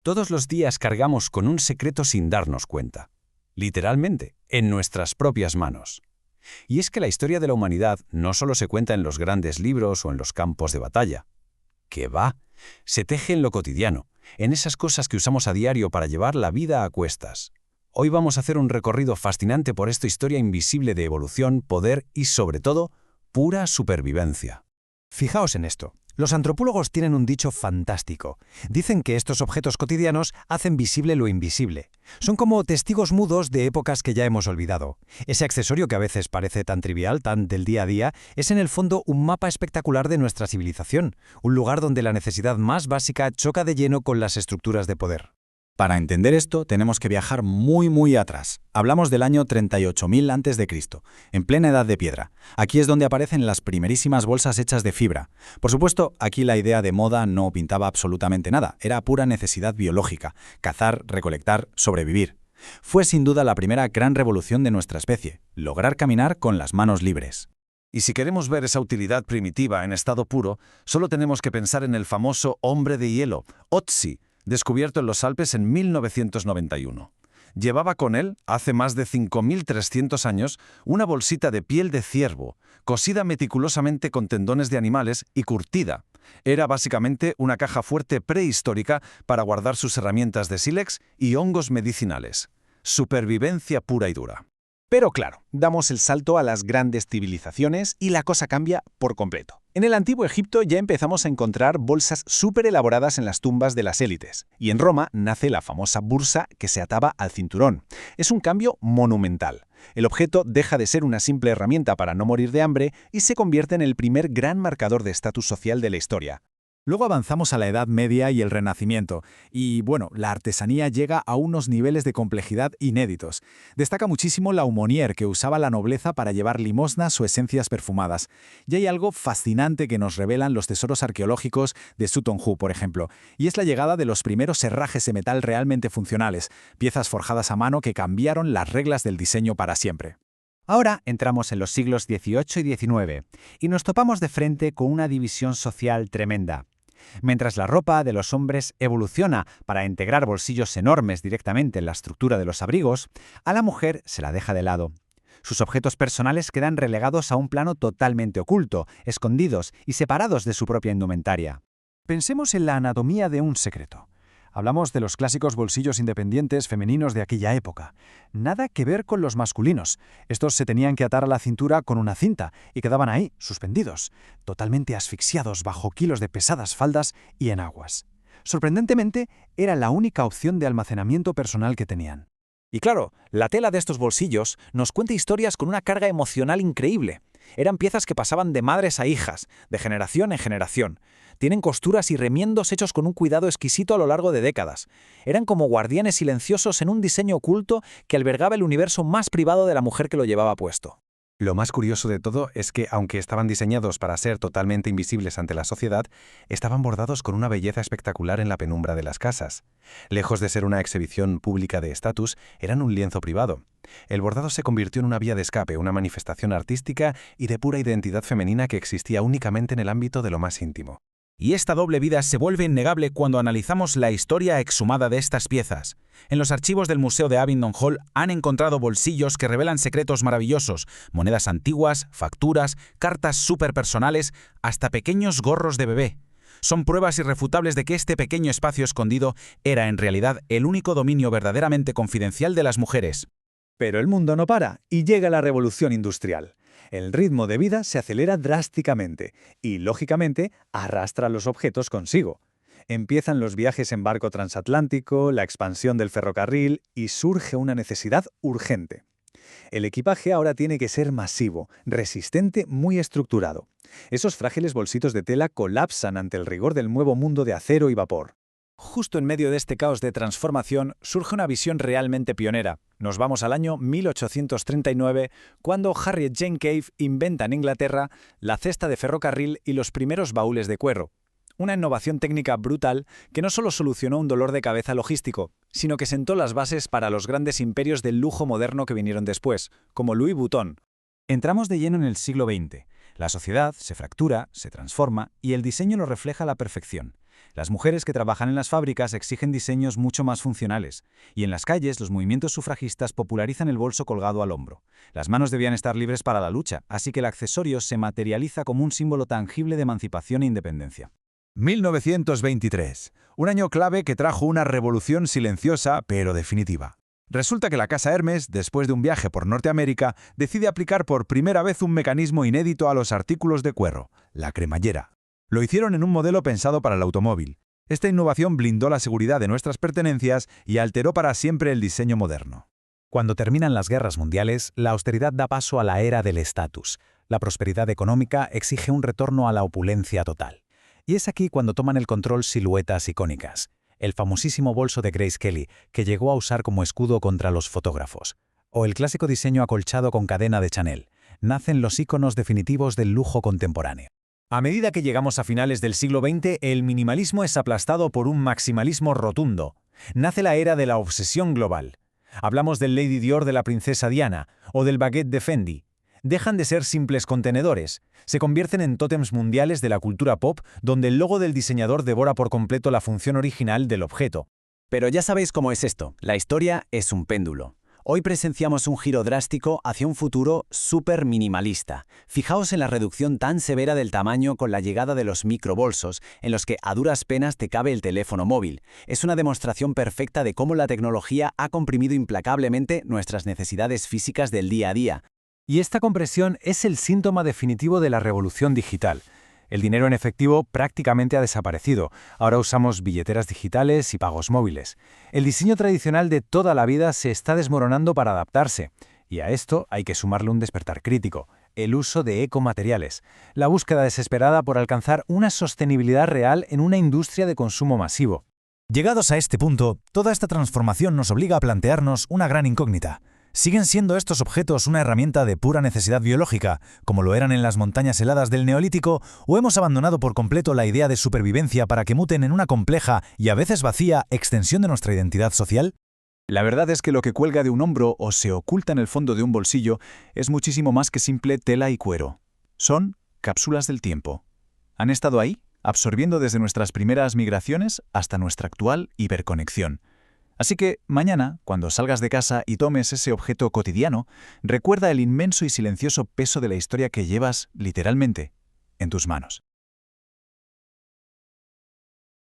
Todos los días cargamos con un secreto sin darnos cuenta. Literalmente, en nuestras propias manos. Y es que la historia de la humanidad no solo se cuenta en los grandes libros o en los campos de batalla. ¿Qué va? Se teje en lo cotidiano, en esas cosas que usamos a diario para llevar la vida a cuestas. Hoy vamos a hacer un recorrido fascinante por esta historia invisible de evolución, poder y, sobre todo, pura supervivencia. Fijaos en esto. Los antropólogos tienen un dicho fantástico. Dicen que estos objetos cotidianos hacen visible lo invisible. Son como testigos mudos de épocas que ya hemos olvidado. Ese accesorio que a veces parece tan trivial, tan del día a día, es en el fondo un mapa espectacular de nuestra civilización, un lugar donde la necesidad más básica choca de lleno con las estructuras de poder. Para entender esto, tenemos que viajar muy atrás. Hablamos del año 38.000 a.C., en plena Edad de Piedra. Aquí es donde aparecen las primerísimas bolsas hechas de fibra. Por supuesto, aquí la idea de moda no pintaba absolutamente nada. Era pura necesidad biológica: cazar, recolectar, sobrevivir. Fue sin duda la primera gran revolución de nuestra especie: lograr caminar con las manos libres. Y si queremos ver esa utilidad primitiva en estado puro, solo tenemos que pensar en el famoso hombre de hielo, Otzi, descubierto en los Alpes en 1991. Llevaba con él, hace más de 5.300 años, una bolsita de piel de ciervo, cosida meticulosamente con tendones de animales y curtida. Era básicamente una caja fuerte prehistórica para guardar sus herramientas de sílex y hongos medicinales. Supervivencia pura y dura. Pero claro, damos el salto a las grandes civilizaciones y la cosa cambia por completo. En el antiguo Egipto ya empezamos a encontrar bolsas súper elaboradas en las tumbas de las élites. Y en Roma nace la famosa bursa que se ataba al cinturón. Es un cambio monumental. El objeto deja de ser una simple herramienta para no morir de hambre y se convierte en el primer gran marcador de estatus social de la historia. Luego avanzamos a la Edad Media y el Renacimiento, y la artesanía llega a unos niveles de complejidad inéditos. Destaca muchísimo la aumonier, que usaba la nobleza para llevar limosnas o esencias perfumadas. Y hay algo fascinante que nos revelan los tesoros arqueológicos de Sutton Hoo, por ejemplo, y es la llegada de los primeros herrajes de metal realmente funcionales, piezas forjadas a mano que cambiaron las reglas del diseño para siempre. Ahora entramos en los siglos XVIII y XIX, y nos topamos de frente con una división social tremenda. Mientras la ropa de los hombres evoluciona para integrar bolsillos enormes directamente en la estructura de los abrigos, a la mujer se la deja de lado. Sus objetos personales quedan relegados a un plano totalmente oculto, escondidos y separados de su propia indumentaria. Pensemos en la anatomía de un secreto. Hablamos de los clásicos bolsillos independientes femeninos de aquella época. Nada que ver con los masculinos. Estos se tenían que atar a la cintura con una cinta y quedaban ahí, suspendidos, totalmente asfixiados bajo kilos de pesadas faldas y enaguas. Sorprendentemente, era la única opción de almacenamiento personal que tenían. Y claro, la tela de estos bolsillos nos cuenta historias con una carga emocional increíble. Eran piezas que pasaban de madres a hijas, de generación en generación. Tienen costuras y remiendos hechos con un cuidado exquisito a lo largo de décadas. Eran como guardianes silenciosos en un diseño oculto que albergaba el universo más privado de la mujer que lo llevaba puesto. Lo más curioso de todo es que, aunque estaban diseñados para ser totalmente invisibles ante la sociedad, estaban bordados con una belleza espectacular en la penumbra de las casas. Lejos de ser una exhibición pública de estatus, eran un lienzo privado. El bordado se convirtió en una vía de escape, una manifestación artística y de pura identidad femenina que existía únicamente en el ámbito de lo más íntimo. Y esta doble vida se vuelve innegable cuando analizamos la historia exhumada de estas piezas. En los archivos del Museo de Abingdon Hall han encontrado bolsillos que revelan secretos maravillosos, monedas antiguas, facturas, cartas superpersonales, hasta pequeños gorros de bebé. Son pruebas irrefutables de que este pequeño espacio escondido era en realidad el único dominio verdaderamente confidencial de las mujeres. Pero el mundo no para y llega la revolución industrial. El ritmo de vida se acelera drásticamente y, lógicamente, arrastra los objetos consigo. Empiezan los viajes en barco transatlántico, la expansión del ferrocarril y surge una necesidad urgente. El equipaje ahora tiene que ser masivo, resistente, muy estructurado. Esos frágiles bolsitos de tela colapsan ante el rigor del nuevo mundo de acero y vapor. Justo en medio de este caos de transformación surge una visión realmente pionera. Nos vamos al año 1839, cuando Harriet Jane Cave inventa en Inglaterra la cesta de ferrocarril y los primeros baúles de cuero. Una innovación técnica brutal que no solo solucionó un dolor de cabeza logístico, sino que sentó las bases para los grandes imperios del lujo moderno que vinieron después, como Louis Vuitton. Entramos de lleno en el siglo XX. La sociedad se fractura, se transforma y el diseño lo refleja a la perfección. Las mujeres que trabajan en las fábricas exigen diseños mucho más funcionales, y en las calles los movimientos sufragistas popularizan el bolso colgado al hombro. Las manos debían estar libres para la lucha, así que el accesorio se materializa como un símbolo tangible de emancipación e independencia. 1923, un año clave que trajo una revolución silenciosa pero definitiva. Resulta que la casa Hermes, después de un viaje por Norteamérica, decide aplicar por primera vez un mecanismo inédito a los artículos de cuero, la cremallera. Lo hicieron en un modelo pensado para el automóvil. Esta innovación blindó la seguridad de nuestras pertenencias y alteró para siempre el diseño moderno. Cuando terminan las guerras mundiales, la austeridad da paso a la era del estatus. La prosperidad económica exige un retorno a la opulencia total. Y es aquí cuando toman el control siluetas icónicas. El famosísimo bolso de Grace Kelly, que llegó a usar como escudo contra los fotógrafos. O el clásico diseño acolchado con cadena de Chanel. Nacen los íconos definitivos del lujo contemporáneo. A medida que llegamos a finales del siglo XX, el minimalismo es aplastado por un maximalismo rotundo. Nace la era de la obsesión global. Hablamos del Lady Dior de la princesa Diana o del baguette de Fendi. Dejan de ser simples contenedores, se convierten en tótems mundiales de la cultura pop, donde el logo del diseñador devora por completo la función original del objeto. Pero ya sabéis cómo es esto, la historia es un péndulo. Hoy presenciamos un giro drástico hacia un futuro súper minimalista. Fijaos en la reducción tan severa del tamaño con la llegada de los microbolsos, en los que a duras penas te cabe el teléfono móvil. Es una demostración perfecta de cómo la tecnología ha comprimido implacablemente nuestras necesidades físicas del día a día. Y esta compresión es el síntoma definitivo de la revolución digital. El dinero en efectivo prácticamente ha desaparecido. Ahora usamos billeteras digitales y pagos móviles. El diseño tradicional de toda la vida se está desmoronando para adaptarse. Y a esto hay que sumarle un despertar crítico, el uso de ecomateriales, la búsqueda desesperada por alcanzar una sostenibilidad real en una industria de consumo masivo. Llegados a este punto, toda esta transformación nos obliga a plantearnos una gran incógnita. ¿Siguen siendo estos objetos una herramienta de pura necesidad biológica, como lo eran en las montañas heladas del Neolítico, o hemos abandonado por completo la idea de supervivencia para que muten en una compleja y a veces vacía extensión de nuestra identidad social? La verdad es que lo que cuelga de un hombro o se oculta en el fondo de un bolsillo es muchísimo más que simple tela y cuero. Son cápsulas del tiempo. Han estado ahí, absorbiendo desde nuestras primeras migraciones hasta nuestra actual hiperconexión. Así que, mañana, cuando salgas de casa y tomes ese objeto cotidiano, recuerda el inmenso y silencioso peso de la historia que llevas, literalmente, en tus manos.